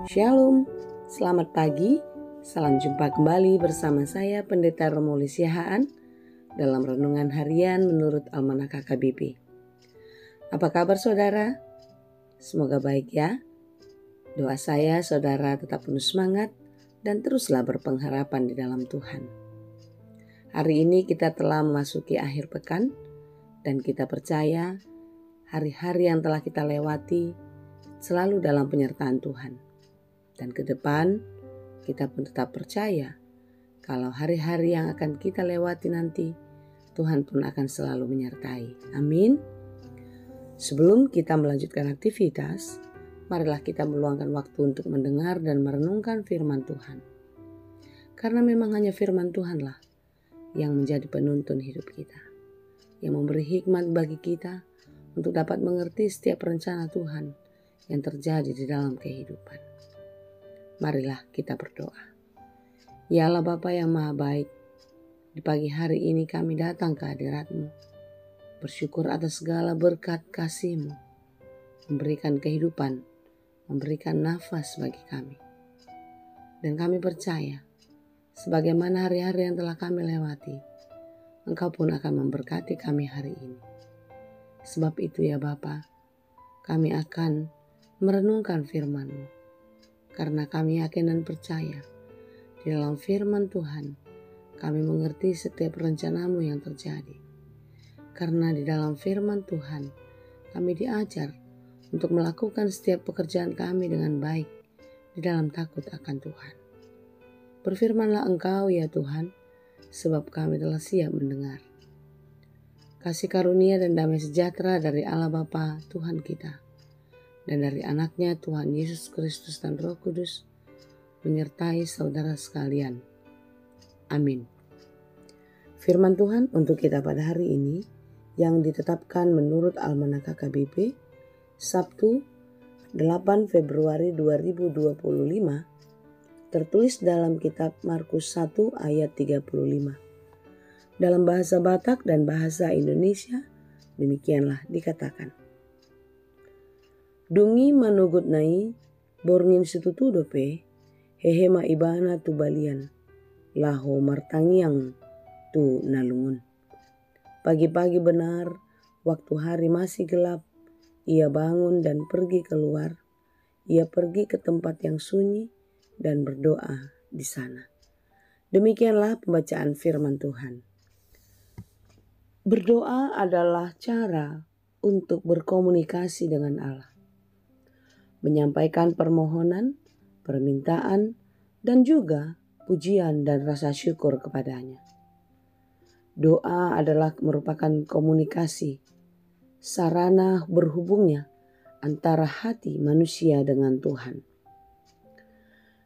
Shalom, selamat pagi, salam jumpa kembali bersama saya Pendeta Romolis Siahaan dalam Renungan Harian menurut Almanak KKBP. Apa kabar saudara? Semoga baik ya. Doa saya saudara tetap penuh semangat dan teruslah berpengharapan di dalam Tuhan. Hari ini kita telah memasuki akhir pekan dan kita percaya hari-hari yang telah kita lewati selalu dalam penyertaan Tuhan. Dan ke depan, kita pun tetap percaya kalau hari-hari yang akan kita lewati nanti, Tuhan pun akan selalu menyertai. Amin. Sebelum kita melanjutkan aktivitas, marilah kita meluangkan waktu untuk mendengar dan merenungkan firman Tuhan. Karena memang hanya firman Tuhanlah yang menjadi penuntun hidup kita, yang memberi hikmat bagi kita untuk dapat mengerti setiap rencana Tuhan yang terjadi di dalam kehidupan. Marilah kita berdoa. Ya Allah Bapa yang Maha Baik, di pagi hari ini kami datang ke hadirat-Mu, bersyukur atas segala berkat kasih-Mu, memberikan kehidupan, memberikan nafas bagi kami. Dan kami percaya, sebagaimana hari-hari yang telah kami lewati, Engkau pun akan memberkati kami hari ini. Sebab itu ya Bapa, kami akan merenungkan firman-Mu. Karena kami yakin dan percaya, di dalam firman Tuhan, kami mengerti setiap rencana-Mu yang terjadi. Karena di dalam firman Tuhan, kami diajar untuk melakukan setiap pekerjaan kami dengan baik, di dalam takut akan Tuhan. Berfirmanlah Engkau ya Tuhan, sebab kami telah siap mendengar. Kasih karunia dan damai sejahtera dari Allah Bapa Tuhan kita, dan dari anaknya Tuhan Yesus Kristus dan Roh Kudus menyertai saudara sekalian. Amin. Firman Tuhan untuk kita pada hari ini yang ditetapkan menurut Almanak KKBP Sabtu 8 Februari 2025 tertulis dalam kitab Markus 1 ayat 35. Dalam bahasa Batak dan bahasa Indonesia demikianlah dikatakan. Dungi manugut nai, borngin situtu dope, hehema ibana tu balian, laho martangiang tu nalungun. Pagi-pagi benar, waktu hari masih gelap, ia bangun dan pergi keluar. Ia pergi ke tempat yang sunyi dan berdoa di sana. Demikianlah pembacaan firman Tuhan. Berdoa adalah cara untuk berkomunikasi dengan Allah. Menyampaikan permohonan, permintaan, dan juga pujian dan rasa syukur kepadanya. Doa adalah merupakan komunikasi, sarana berhubungnya antara hati manusia dengan Tuhan.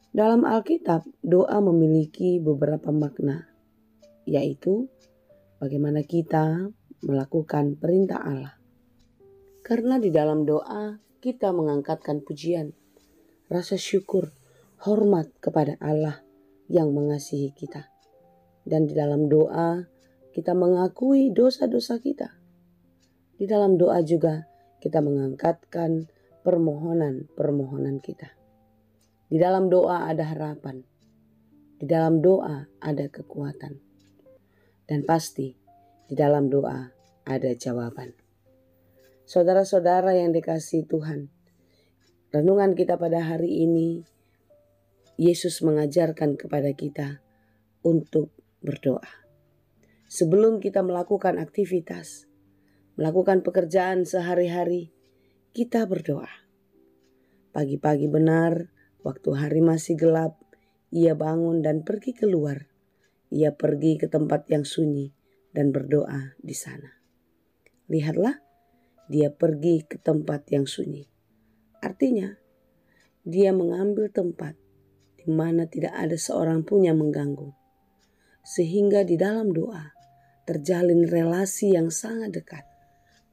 Dalam Alkitab, doa memiliki beberapa makna, yaitu bagaimana kita melakukan perintah Allah. Karena di dalam doa, kita mengangkatkan pujian, rasa syukur, hormat kepada Allah yang mengasihi kita. Dan di dalam doa, kita mengakui dosa-dosa kita. Di dalam doa juga, kita mengangkatkan permohonan-permohonan kita. Di dalam doa ada harapan. Di dalam doa ada kekuatan. Dan pasti, di dalam doa ada jawaban. Saudara-saudara yang dikasihi Tuhan, renungan kita pada hari ini, Yesus mengajarkan kepada kita untuk berdoa. Sebelum kita melakukan aktivitas, melakukan pekerjaan sehari-hari, kita berdoa. Pagi-pagi benar, waktu hari masih gelap, ia bangun dan pergi keluar. Ia pergi ke tempat yang sunyi dan berdoa di sana. Lihatlah, dia pergi ke tempat yang sunyi. Artinya, dia mengambil tempat di mana tidak ada seorang pun yang mengganggu. Sehingga di dalam doa terjalin relasi yang sangat dekat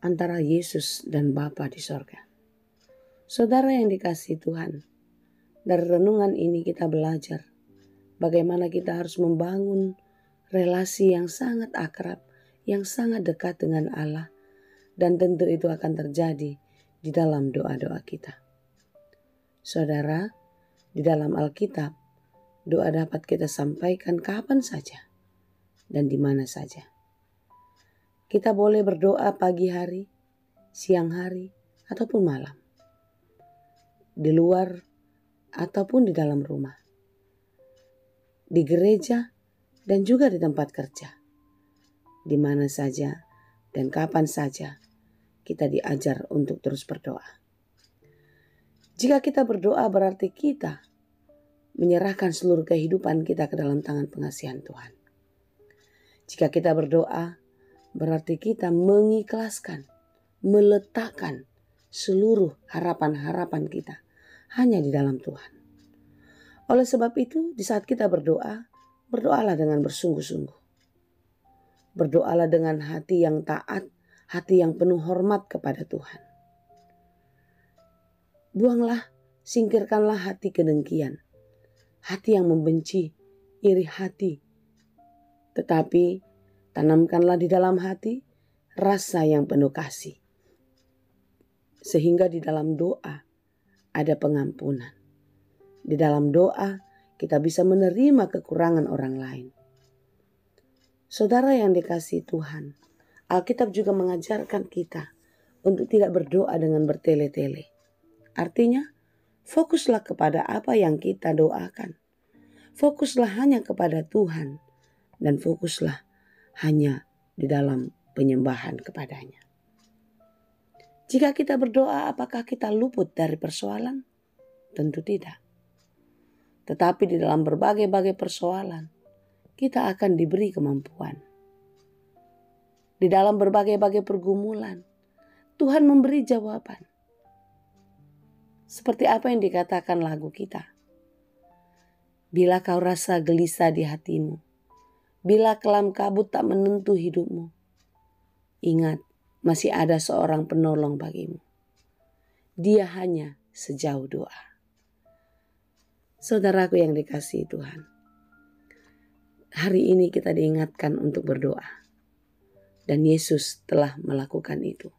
antara Yesus dan Bapa di sorga. Saudara yang dikasihi Tuhan, dari renungan ini kita belajar bagaimana kita harus membangun relasi yang sangat akrab, yang sangat dekat dengan Allah. Dan tentu itu akan terjadi di dalam doa-doa kita. Saudara, Di dalam Alkitab, doa dapat kita sampaikan kapan saja dan di mana saja. Kita boleh berdoa pagi hari, siang hari, ataupun malam. Di luar ataupun di dalam rumah. Di gereja dan juga di tempat kerja. Di mana saja dan kapan saja kita diajar untuk terus berdoa. Jika kita berdoa berarti kita menyerahkan seluruh kehidupan kita ke dalam tangan pengasihan Tuhan. Jika kita berdoa berarti kita mengikhlaskan, meletakkan seluruh harapan-harapan kita hanya di dalam Tuhan. Oleh sebab itu, di saat kita berdoa, berdoalah dengan bersungguh-sungguh. Berdoalah dengan hati yang taat, hati yang penuh hormat kepada Tuhan. Buanglah, singkirkanlah hati kedengkian, hati yang membenci, iri hati. Tetapi tanamkanlah di dalam hati rasa yang penuh kasih. Sehingga di dalam doa ada pengampunan. Di dalam doa kita bisa menerima kekurangan orang lain. Saudara yang dikasihi Tuhan, Alkitab juga mengajarkan kita untuk tidak berdoa dengan bertele-tele. Artinya, fokuslah kepada apa yang kita doakan. Fokuslah hanya kepada Tuhan dan fokuslah hanya di dalam penyembahan kepadanya. Jika kita berdoa, apakah kita luput dari persoalan? Tentu tidak. Tetapi di dalam berbagai-bagai persoalan, kita akan diberi kemampuan. Di dalam berbagai-bagai pergumulan, Tuhan memberi jawaban. Seperti apa yang dikatakan lagu kita. Bila kau rasa gelisah di hatimu, bila kelam kabut tak menentu hidupmu, ingat masih ada seorang penolong bagimu. Dia hanya sejauh doa. Saudaraku yang dikasihi Tuhan, hari ini kita diingatkan untuk berdoa. Dan Yesus telah melakukan itu.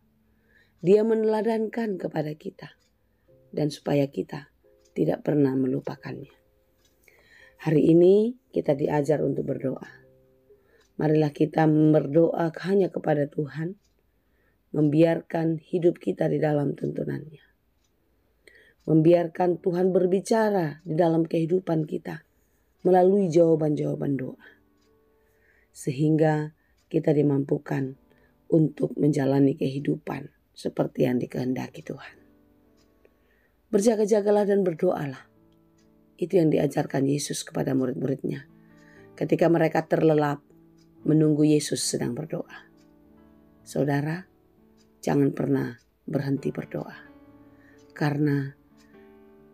Dia meneladankan kepada kita. Dan supaya kita tidak pernah melupakannya. Hari ini kita diajar untuk berdoa. Marilah kita berdoa hanya kepada Tuhan. Membiarkan hidup kita di dalam tuntunannya. Membiarkan Tuhan berbicara di dalam kehidupan kita. Melalui jawaban-jawaban doa. Sehingga kita dimampukan untuk menjalani kehidupan seperti yang dikehendaki Tuhan. Berjaga-jagalah dan berdoalah. Itu yang diajarkan Yesus kepada murid-muridnya. Ketika mereka terlelap menunggu Yesus sedang berdoa. Saudara, jangan pernah berhenti berdoa. Karena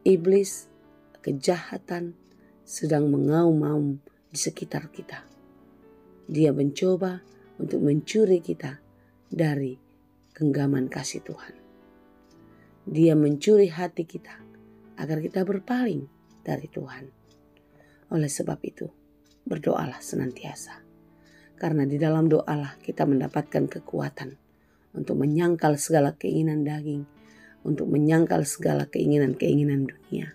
iblis, kejahatan sedang mengaum-ngaum di sekitar kita. Dia mencoba untuk mencuri kita dari genggaman kasih Tuhan. Dia mencuri hati kita agar kita berpaling dari Tuhan. Oleh sebab itu, berdoalah senantiasa. Karena di dalam doalah kita mendapatkan kekuatan untuk menyangkal segala keinginan daging, untuk menyangkal segala keinginan-keinginan dunia.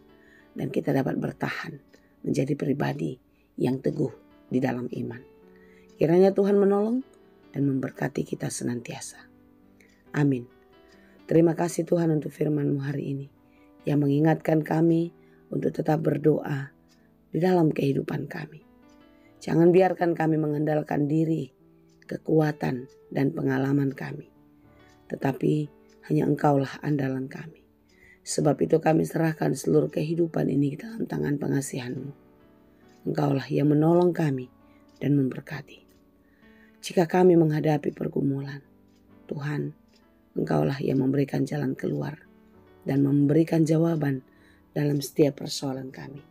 Dan kita dapat bertahan menjadi pribadi yang teguh di dalam iman. Kiranya Tuhan menolong dan memberkati kita senantiasa. Amin. Terima kasih Tuhan untuk firman-Mu hari ini yang mengingatkan kami untuk tetap berdoa di dalam kehidupan kami. Jangan biarkan kami mengandalkan diri, kekuatan, dan pengalaman kami. Tetapi hanya Engkaulah andalan kami. Sebab itu kami serahkan seluruh kehidupan ini ke dalam tangan pengasihan-Mu. Engkaulah yang menolong kami dan memberkati. Jika kami menghadapi pergumulan, Tuhan, Engkaulah yang memberikan jalan keluar dan memberikan jawaban dalam setiap persoalan kami.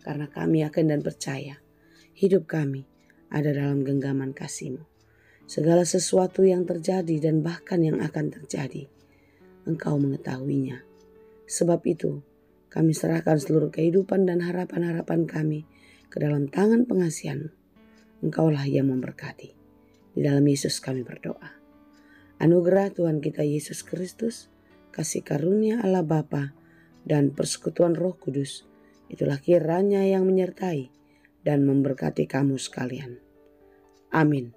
Karena kami yakin dan percaya hidup kami ada dalam genggaman kasih-Mu. Segala sesuatu yang terjadi dan bahkan yang akan terjadi, Engkau mengetahuinya. Sebab itu, kami serahkan seluruh kehidupan dan harapan-harapan kami ke dalam tangan pengasihan-Mu. Engkaulah yang memberkati. Di dalam Yesus kami berdoa. Anugerah Tuhan kita Yesus Kristus, kasih karunia Allah Bapa, dan persekutuan Roh Kudus Itulah kiranya yang menyertai dan memberkati kamu sekalian. Amin.